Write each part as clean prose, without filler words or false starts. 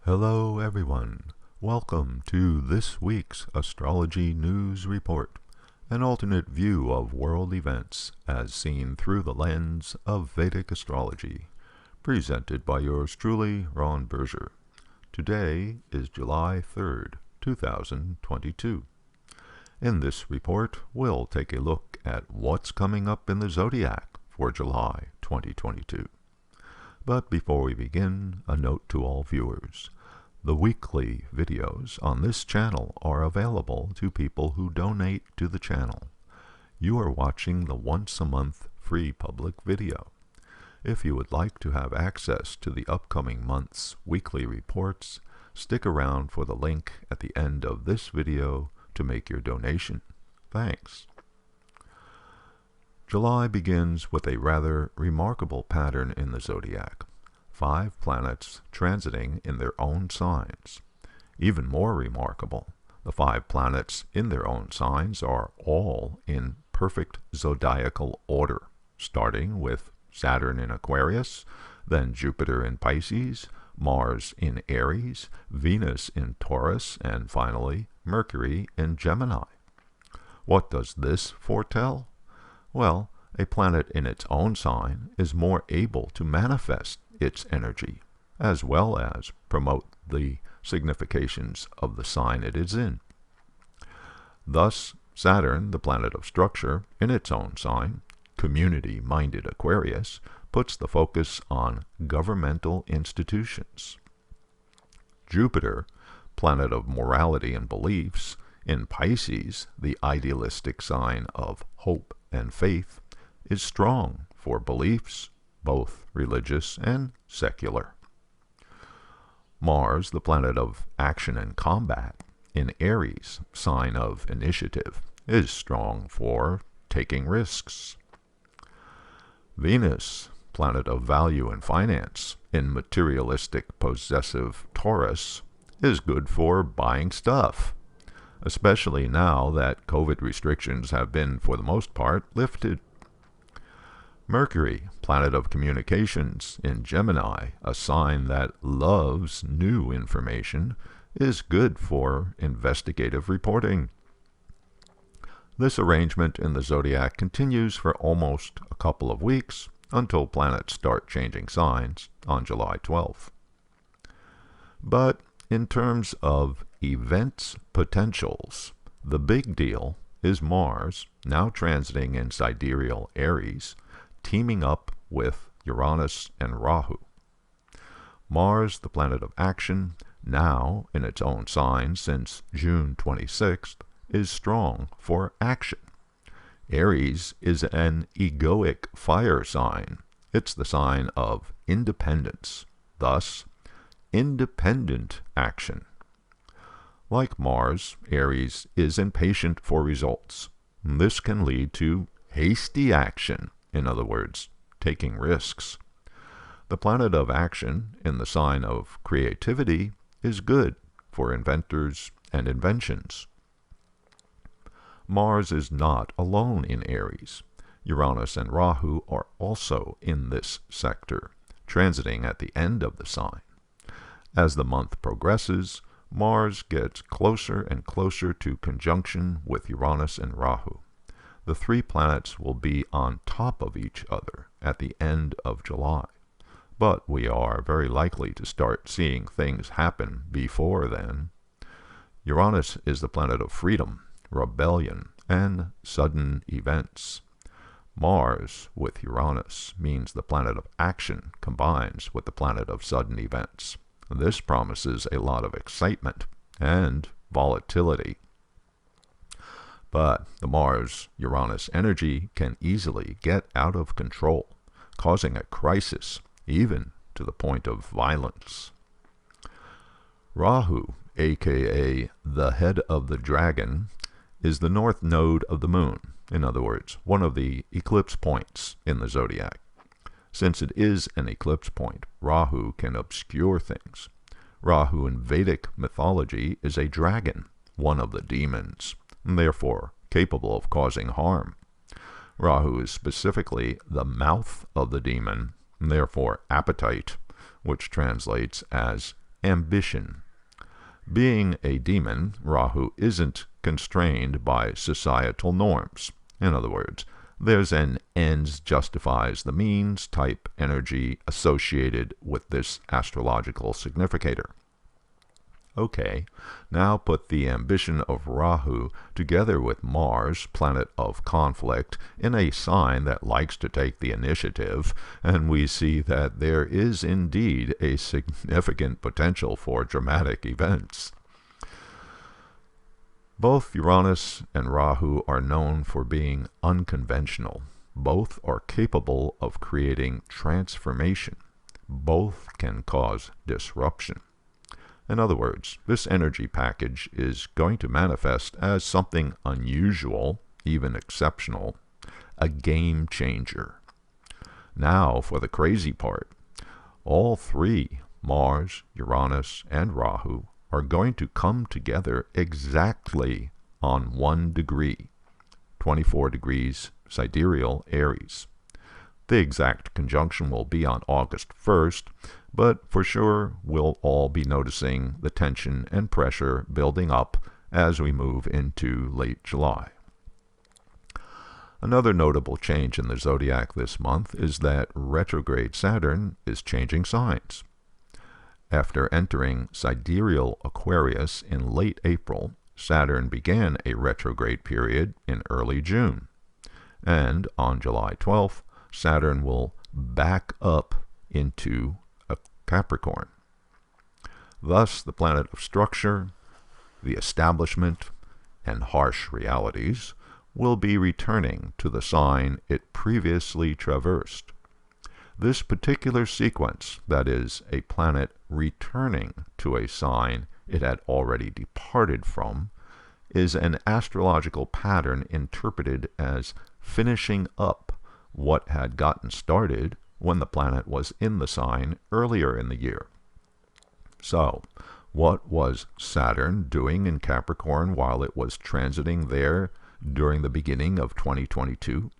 Hello everyone, welcome to this week's Astrology News Report, an alternate view of world events as seen through the lens of Vedic astrology, presented by yours truly, Ron Berger. Today is July 3rd, 2022. In this report, we'll take a look at what's coming up in the zodiac for July 2022. But before we begin, a note to all viewers. The weekly videos on this channel are available to people who donate to the channel. You are watching the once-a-month free public video. If you would like to have access to the upcoming month's weekly reports, stick around for the link at the end of this video to make your donation. Thanks. July begins with a rather remarkable pattern in the zodiac. 5 planets transiting in their own signs. Even more remarkable, the 5 planets in their own signs are all in perfect zodiacal order, starting with Saturn in Aquarius, then Jupiter in Pisces, Mars in Aries, Venus in Taurus, and finally Mercury in Gemini. What does this foretell? Well, a planet in its own sign is more able to manifest its energy, as well as promote the significations of the sign it is in. Thus, Saturn, the planet of structure, in its own sign, community-minded Aquarius, puts the focus on governmental institutions. Jupiter, planet of morality and beliefs, in Pisces, the idealistic sign of hope and faith, is strong for beliefs, both religious and secular. Mars, the planet of action and combat, in Aries, sign of initiative, is strong for taking risks. Venus, planet of value and finance, in materialistic possessive Taurus, is good for buying stuff, especially now that COVID restrictions have been, for the most part, lifted. Mercury, planet of communications, in Gemini, a sign that loves new information, is good for investigative reporting. This arrangement in the zodiac continues for almost a couple of weeks until planets start changing signs on July 12th. But in terms of events potentials, the big deal is Mars, now transiting in sidereal Aries, teaming up with Uranus and Rahu. Mars, the planet of action, now in its own sign since June 26th, is strong for action. Aries is an egoic fire sign. It's the sign of independence, thus independent action. Like Mars, Aries is impatient for results. This can lead to hasty action. In other words, taking risks. The planet of action in the sign of creativity is good for inventors and inventions. Mars is not alone in Aries. Uranus and Rahu are also in this sector, transiting at the end of the sign. As the month progresses, Mars gets closer and closer to conjunction with Uranus and Rahu. The 3 planets will be on top of each other at the end of July, but we are very likely to start seeing things happen before then. Uranus is the planet of freedom, rebellion, and sudden events. Mars with Uranus means the planet of action combines with the planet of sudden events. This promises a lot of excitement and volatility. But the Mars-Uranus energy can easily get out of control, causing a crisis, even to the point of violence. Rahu, aka the head of the dragon, is the north node of the moon, in other words, one of the eclipse points in the zodiac. Since it is an eclipse point, Rahu can obscure things. Rahu in Vedic mythology is a dragon, one of the demons, and therefore capable of causing harm. Rahu is specifically the mouth of the demon, and therefore appetite, which translates as ambition. Being a demon, Rahu isn't constrained by societal norms. In other words, there's an ends justifies the means type energy associated with this astrological significator. Okay, now put the ambition of Rahu together with Mars, planet of conflict, in a sign that likes to take the initiative, and we see that there is indeed a significant potential for dramatic events. Both Uranus and Rahu are known for being unconventional. Both are capable of creating transformation. Both can cause disruption. In other words, this energy package is going to manifest as something unusual, even exceptional, a game changer. Now for the crazy part. All three, Mars, Uranus, and Rahu, are going to come together exactly on 1 degree, 24 degrees sidereal Aries. The exact conjunction will be on August 1st, but for sure we'll all be noticing the tension and pressure building up as we move into late July. Another notable change in the zodiac this month is that retrograde Saturn is changing signs. After entering sidereal Aquarius in late April, Saturn began a retrograde period in early June. And on July 12th, Saturn will back up into a Capricorn. Thus, the planet of structure, the establishment, and harsh realities will be returning to the sign it previously traversed. This particular sequence, that is, a planet returning to a sign it had already departed from, is an astrological pattern interpreted as finishing up what had gotten started when the planet was in the sign earlier in the year. So, what was Saturn doing in Capricorn while it was transiting there during the beginning of 2022?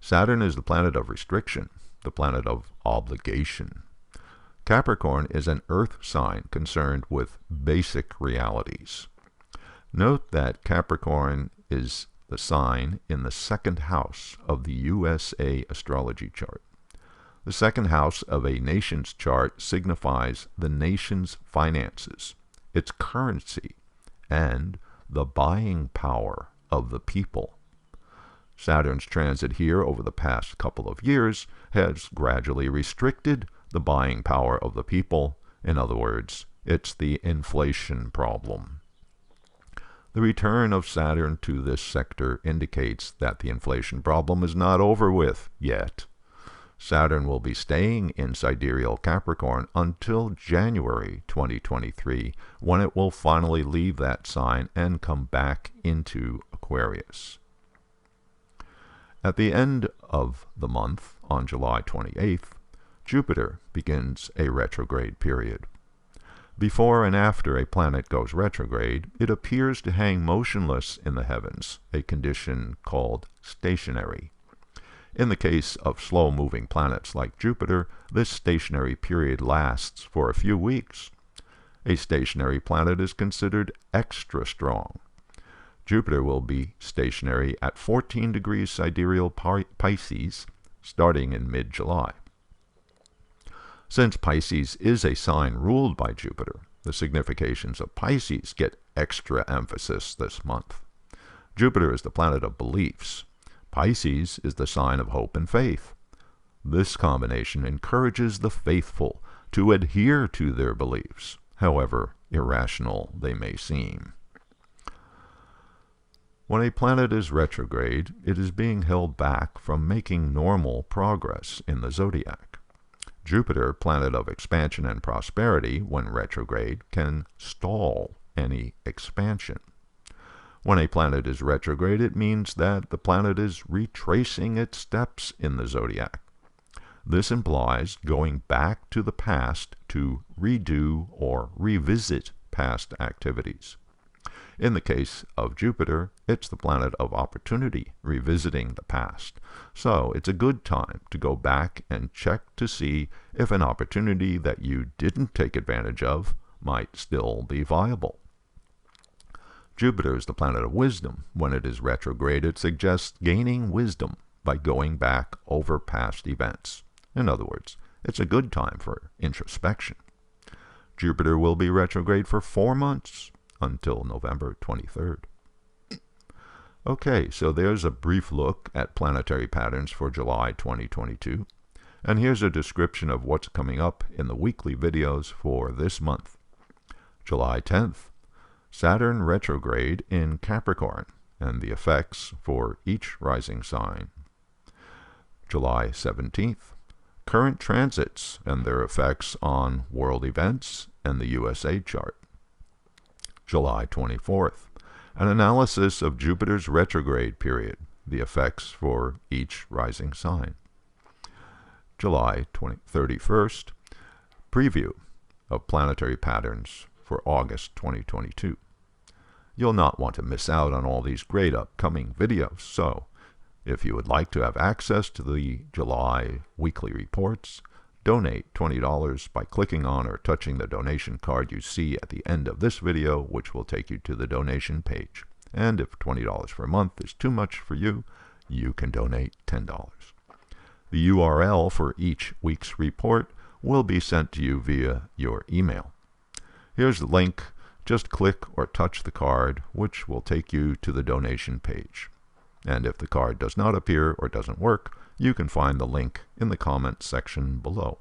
Saturn is the planet of restriction, the planet of obligation. Capricorn is an earth sign concerned with basic realities. Note that Capricorn is the sign in the second house of the USA astrology chart. The second house of a nation's chart signifies the nation's finances, its currency, and the buying power of the people. Saturn's transit here over the past couple of years has gradually restricted the buying power of the people. In other words, it's the inflation problem. The return of Saturn to this sector indicates that the inflation problem is not over with yet. Saturn will be staying in sidereal Capricorn until January 2023, when it will finally leave that sign and come back into Aquarius. At the end of the month, on July 28th, Jupiter begins a retrograde period. Before and after a planet goes retrograde, it appears to hang motionless in the heavens, a condition called stationary. In the case of slow-moving planets like Jupiter, this stationary period lasts for a few weeks. A stationary planet is considered extra strong. Jupiter will be stationary at 14 degrees sidereal Pisces starting in mid-July. Since Pisces is a sign ruled by Jupiter, the significations of Pisces get extra emphasis this month. Jupiter is the planet of beliefs. Pisces is the sign of hope and faith. This combination encourages the faithful to adhere to their beliefs, however irrational they may seem. When a planet is retrograde, it is being held back from making normal progress in the zodiac. Jupiter, planet of expansion and prosperity, when retrograde, can stall any expansion. When a planet is retrograde, it means that the planet is retracing its steps in the zodiac. This implies going back to the past to redo or revisit past activities. In the case of Jupiter, it's the planet of opportunity, revisiting the past. So it's a good time to go back and check to see if an opportunity that you didn't take advantage of might still be viable. Jupiter is the planet of wisdom. When it is retrograde, it suggests gaining wisdom by going back over past events. In other words, it's a good time for introspection. Jupiter will be retrograde for 4 months, until November 23rd. Okay, so there's a brief look at planetary patterns for July 2022. And here's a description of what's coming up in the weekly videos for this month. July 10th, Saturn retrograde in Capricorn, and the effects for each rising sign. July 17th, current transits and their effects on world events and the USA chart. July 24th, an analysis of Jupiter's retrograde period, the effects for each rising sign. July 31st, preview of planetary patterns for August 2022. You'll not want to miss out on all these great upcoming videos, so if you would like to have access to the July weekly reports, donate $20 by clicking on or touching the donation card you see at the end of this video, which will take you to the donation page. And if $20 per month is too much for you, you can donate $10. The URL for each week's report will be sent to you via your email. Here's the link. Just click or touch the card, which will take you to the donation page. And if the card does not appear or doesn't work, you can find the link in the comments section below.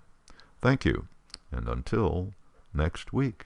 Thank you, and until next week.